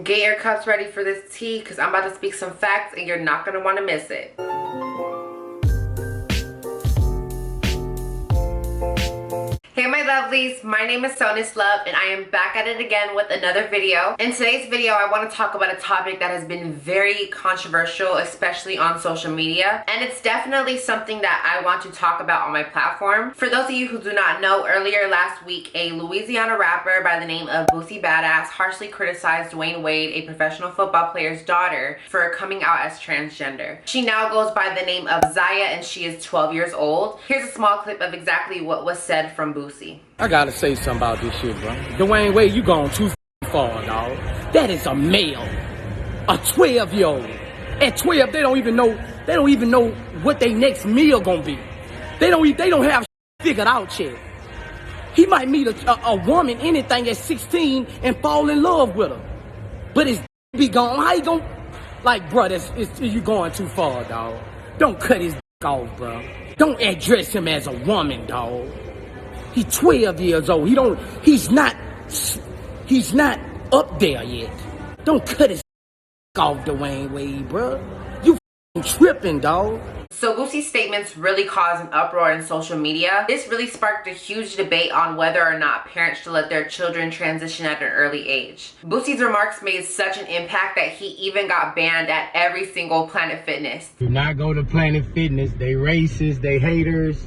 Get your cups ready for this tea because I'm about to speak some facts and you're not going to want to miss it. Hey my lovelies, my name is thesonnislove and I am back at it again with another video. In today's video, I want to talk about a topic that has been very controversial, especially on social media. And it's definitely something that I want to talk about on my platform. For those of you who do not know, earlier last week, a Louisiana rapper by the name of Boosie harshly criticized Dwayne Wade, a professional football player's daughter, for coming out as transgender. She now goes by the name of Zaya and she is 12 years old. Here's a small clip of exactly what was said from Boosie. I gotta say something about this shit, bro. Dwayne Wade, you gone too far, dog. That is a male. A 12-year-old. At 12, they don't even know what their next meal gonna be. They don't have figured out yet. He might meet a woman, anything at 16, and fall in love with her. But his be gone. How you gonna, like, bro, you going too far, dog. Don't cut his off, bro. Don't address him as a woman, dog. He's 12 years old. He's not up there yet. Don't cut his off, Dwayne Wade, bro. You tripping, dog. So Boosie's statements really caused an uproar in social media. This really sparked a huge debate on whether or not parents should let their children transition at an early age. Boosie's remarks made such an impact that he even got banned at every single Planet Fitness. Do not go to Planet Fitness. They racist, they haters.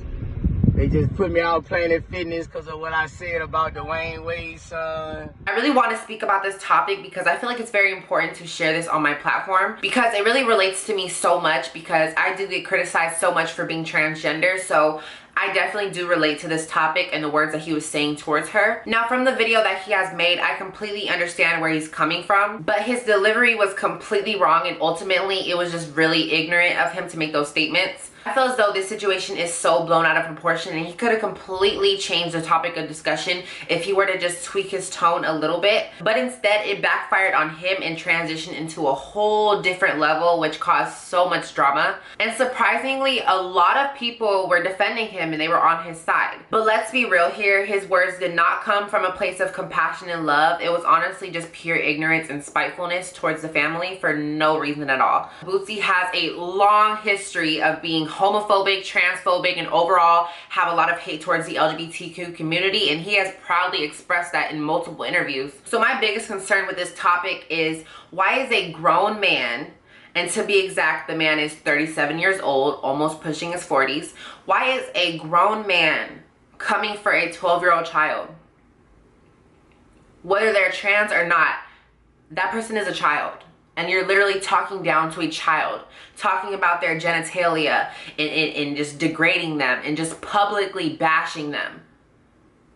They just put me out Planet Fitness because of what I said about Dwayne Wade's son. I really want to speak about this topic because I feel like it's very important to share this on my platform because it really relates to me so much because I do get criticized so much for being transgender. So I definitely do relate to this topic and the words that he was saying towards her. Now, from the video that he has made, I completely understand where he's coming from, but his delivery was completely wrong and ultimately it was just really ignorant of him to make those statements. I feel as though this situation is so blown out of proportion and he could have completely changed the topic of discussion if he were to just tweak his tone a little bit. But instead, it backfired on him and transitioned into a whole different level, which caused so much drama. And surprisingly, a lot of people were defending him and they were on his side. But let's be real here, his words did not come from a place of compassion and love. It was honestly just pure ignorance and spitefulness towards the family for no reason at all. Boosie has a long history of being homophobic, transphobic, and overall have a lot of hate towards the LGBTQ community, and he has proudly expressed that in multiple interviews. So my biggest concern with this topic is, why is a grown man, and to be exact, the man is 37 years old, almost pushing his 40s, why is a grown man coming for a 12-year-old child? Whether they're trans or not, that person is a child. And you're literally talking down to a child, talking about their genitalia and just degrading them and just publicly bashing them.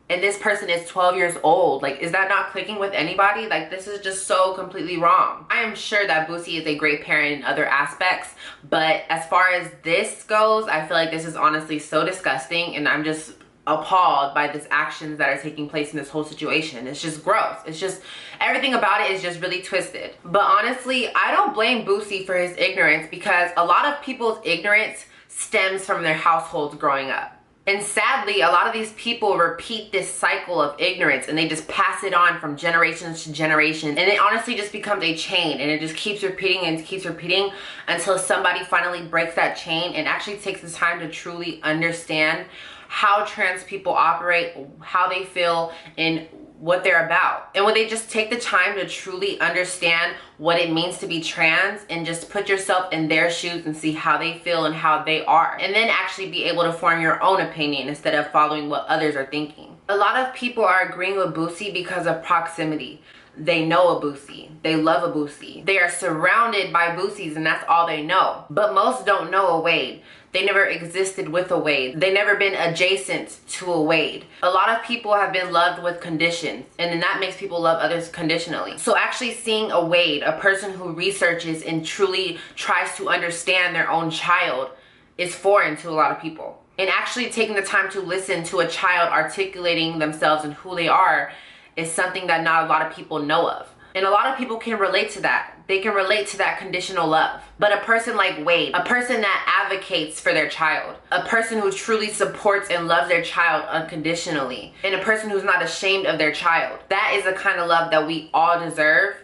And this person is 12 years old. Like, is that not clicking with anybody? Like, this is just so completely wrong. I am sure that Boosie is a great parent in other aspects, but as far as this goes, I feel like this is honestly so disgusting, and I'm just appalled by these actions that are taking place in this whole situation. It's just gross. It's just, everything about it is just really twisted. But honestly, I don't blame Boosie for his ignorance because a lot of people's ignorance stems from their households growing up. And sadly, a lot of these people repeat this cycle of ignorance and they just pass it on from generation to generation. And it honestly just becomes a chain and it just keeps repeating and keeps repeating until somebody finally breaks that chain and actually takes the time to truly understand how trans people operate, how they feel, and what they're about. And when they just take the time to truly understand what it means to be trans and just put yourself in their shoes and see how they feel and how they are, and then actually be able to form your own opinion instead of following what others are thinking. A lot of people are agreeing with Boosie because of proximity. They know a Boosie. They love a Boosie. They are surrounded by Boosies and that's all they know. But most don't know a Wade. They never existed with a Wade. They never been adjacent to a Wade. A lot of people have been loved with conditions, and then that makes people love others conditionally. So actually seeing a Wade, a person who researches and truly tries to understand their own child, is foreign to a lot of people. And actually taking the time to listen to a child articulating themselves and who they are is something that not a lot of people know of. And a lot of people can relate to that. They can relate to that conditional love. But a person like Wade, a person that advocates for their child, a person who truly supports and loves their child unconditionally, and a person who's not ashamed of their child, that is the kind of love that we all deserve.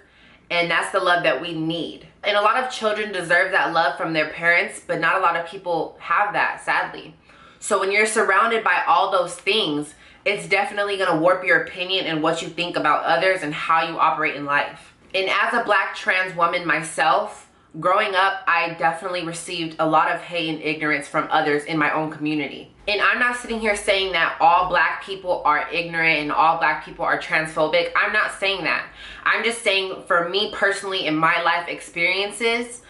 And that's the love that we need. And a lot of children deserve that love from their parents, but not a lot of people have that, sadly. So when you're surrounded by all those things, it's definitely gonna warp your opinion and what you think about others and how you operate in life. And as a Black trans woman myself, growing up, I definitely received a lot of hate and ignorance from others in my own community. And I'm not sitting here saying that all Black people are ignorant and all Black people are transphobic. I'm not saying that. I'm just saying, for me personally, in my life experiences,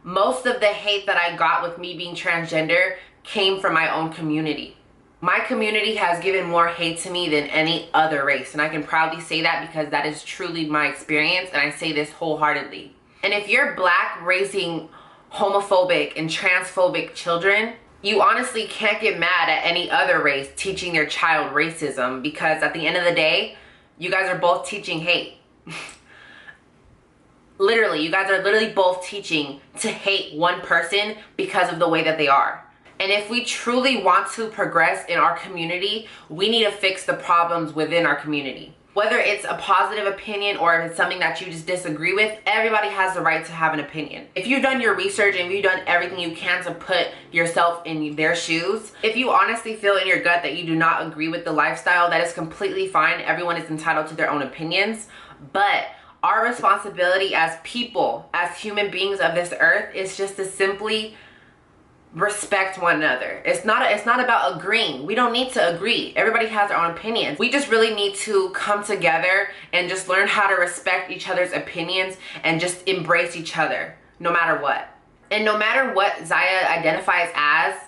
most of the hate that I got with me being transgender came from my own community. My community has given more hate to me than any other race, and I can proudly say that because that is truly my experience, and I say this wholeheartedly. And if you're Black raising homophobic and transphobic children, you honestly can't get mad at any other race teaching their child racism, because at the end of the day, you guys are both teaching hate. Literally, you guys are literally both teaching to hate one person because of the way that they are. And if we truly want to progress in our community, we need to fix the problems within our community. Whether it's a positive opinion or if it's something that you just disagree with, everybody has the right to have an opinion. If you've done your research and if you've done everything you can to put yourself in their shoes, if you honestly feel in your gut that you do not agree with the lifestyle, that is completely fine. Everyone is entitled to their own opinions. But our responsibility as people, as human beings of this earth, is just to simply respect one another. It's not about agreeing. We don't need to agree. Everybody has their own opinions. We just really need to come together and just learn how to respect each other's opinions and just embrace each other no matter what. And no matter what Zaya identifies as,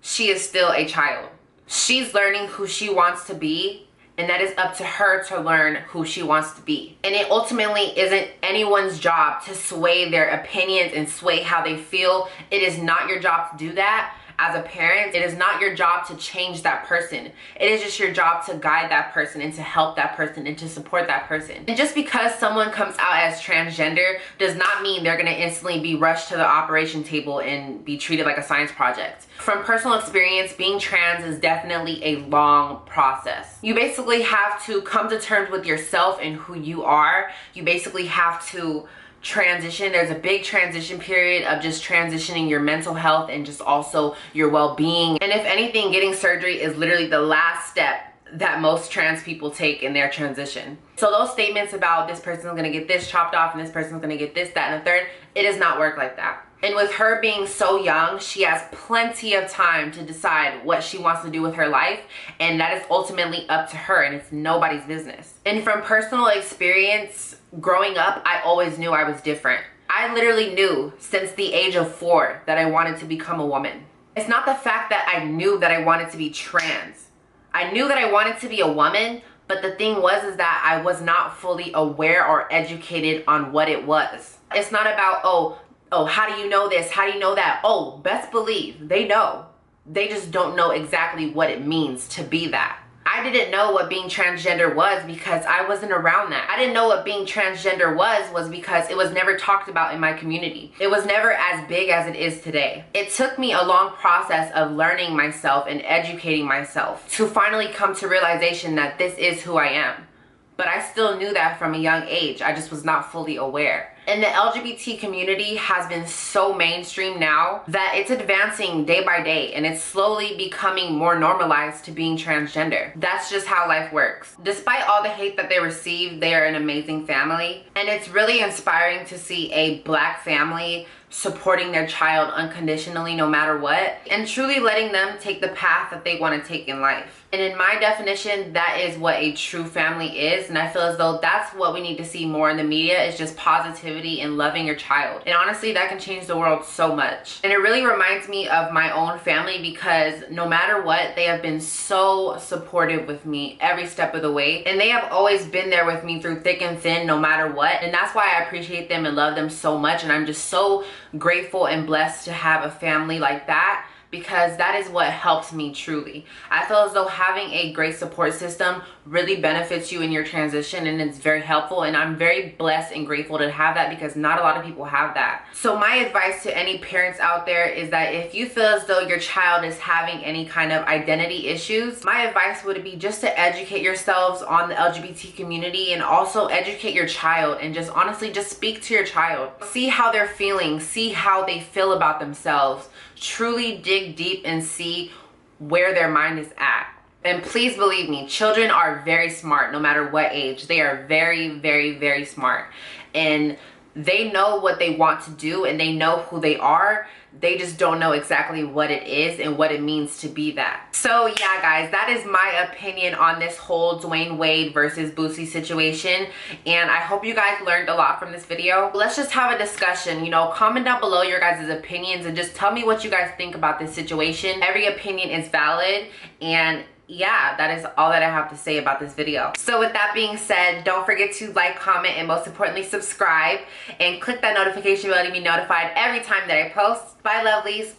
she is still a child. She's learning who she wants to be, and that is up to her to learn who she wants to be. And it ultimately isn't anyone's job to sway their opinions and sway how they feel. It is not your job to do that. As a parent, it is not your job to change that person. It is just your job to guide that person and to help that person and to support that person. And just because someone comes out as transgender does not mean they're gonna instantly be rushed to the operation table and be treated like a science project. From personal experience, being trans is definitely a long process. You basically have to come to terms with yourself and who you are. You basically have to transition. There's a big transition period of just transitioning your mental health and just also your well-being. And if anything, getting surgery is literally the last step that most trans people take in their transition. So those statements about this person's gonna get this chopped off and this person's gonna get this, that, and the third, it does not work like that. And with her being so young, she has plenty of time to decide what she wants to do with her life, and that is ultimately up to her, and it's nobody's business. And from personal experience, growing up, I always knew I was different. I literally knew since the age of 4 that I wanted to become a woman. It's not the fact that I knew that I wanted to be trans. I knew that I wanted to be a woman, but the thing was is that I was not fully aware or educated on what it was. It's not about, oh, how do you know this? How do you know that? Oh, best believe they know. They just don't know exactly what it means to be that. I didn't know what being transgender was because I wasn't around that. I didn't know what being transgender was because it was never talked about in my community. It was never as big as it is today. It took me a long process of learning myself and educating myself to finally come to realization that this is who I am. But I still knew that from a young age. I just was not fully aware. And the LGBT community has been so mainstream now that it's advancing day by day and it's slowly becoming more normalized to being transgender. That's just how life works. Despite all the hate that they receive, they are an amazing family. And it's really inspiring to see a Black family supporting their child unconditionally no matter what, and truly letting them take the path that they want to take in life. And in my definition, that is what a true family is, and I feel as though that's what we need to see more in the media, is just positivity and loving your child. And honestly, that can change the world so much. And it really reminds me of my own family because no matter what, they have been so supportive with me every step of the way, and they have always been there with me through thick and thin no matter what. And that's why I appreciate them and love them so much, and I'm just so grateful and blessed to have a family like that because that is what helps me truly. I feel as though having a great support system really benefits you in your transition, and it's very helpful, and I'm very blessed and grateful to have that because not a lot of people have that. So my advice to any parents out there is that if you feel as though your child is having any kind of identity issues, my advice would be just to educate yourselves on the LGBT community and also educate your child, and just honestly just speak to your child. See how they're feeling, see how they feel about themselves. Truly dig deep and see where their mind is at. And please believe me, children are very smart no matter what age. They are very, very, very smart. And they know what they want to do and they know who they are. They just don't know exactly what it is and what it means to be that. So yeah, guys, that is my opinion on this whole Dwayne Wade versus Boosie situation. And I hope you guys learned a lot from this video. Let's just have a discussion, you know, comment down below your guys' opinions and just tell me what you guys think about this situation. Every opinion is valid, and yeah, that is all that I have to say about this video. So with that being said, don't forget to like, comment, and most importantly, subscribe. And click that notification bell to be notified every time that I post. Bye, lovelies.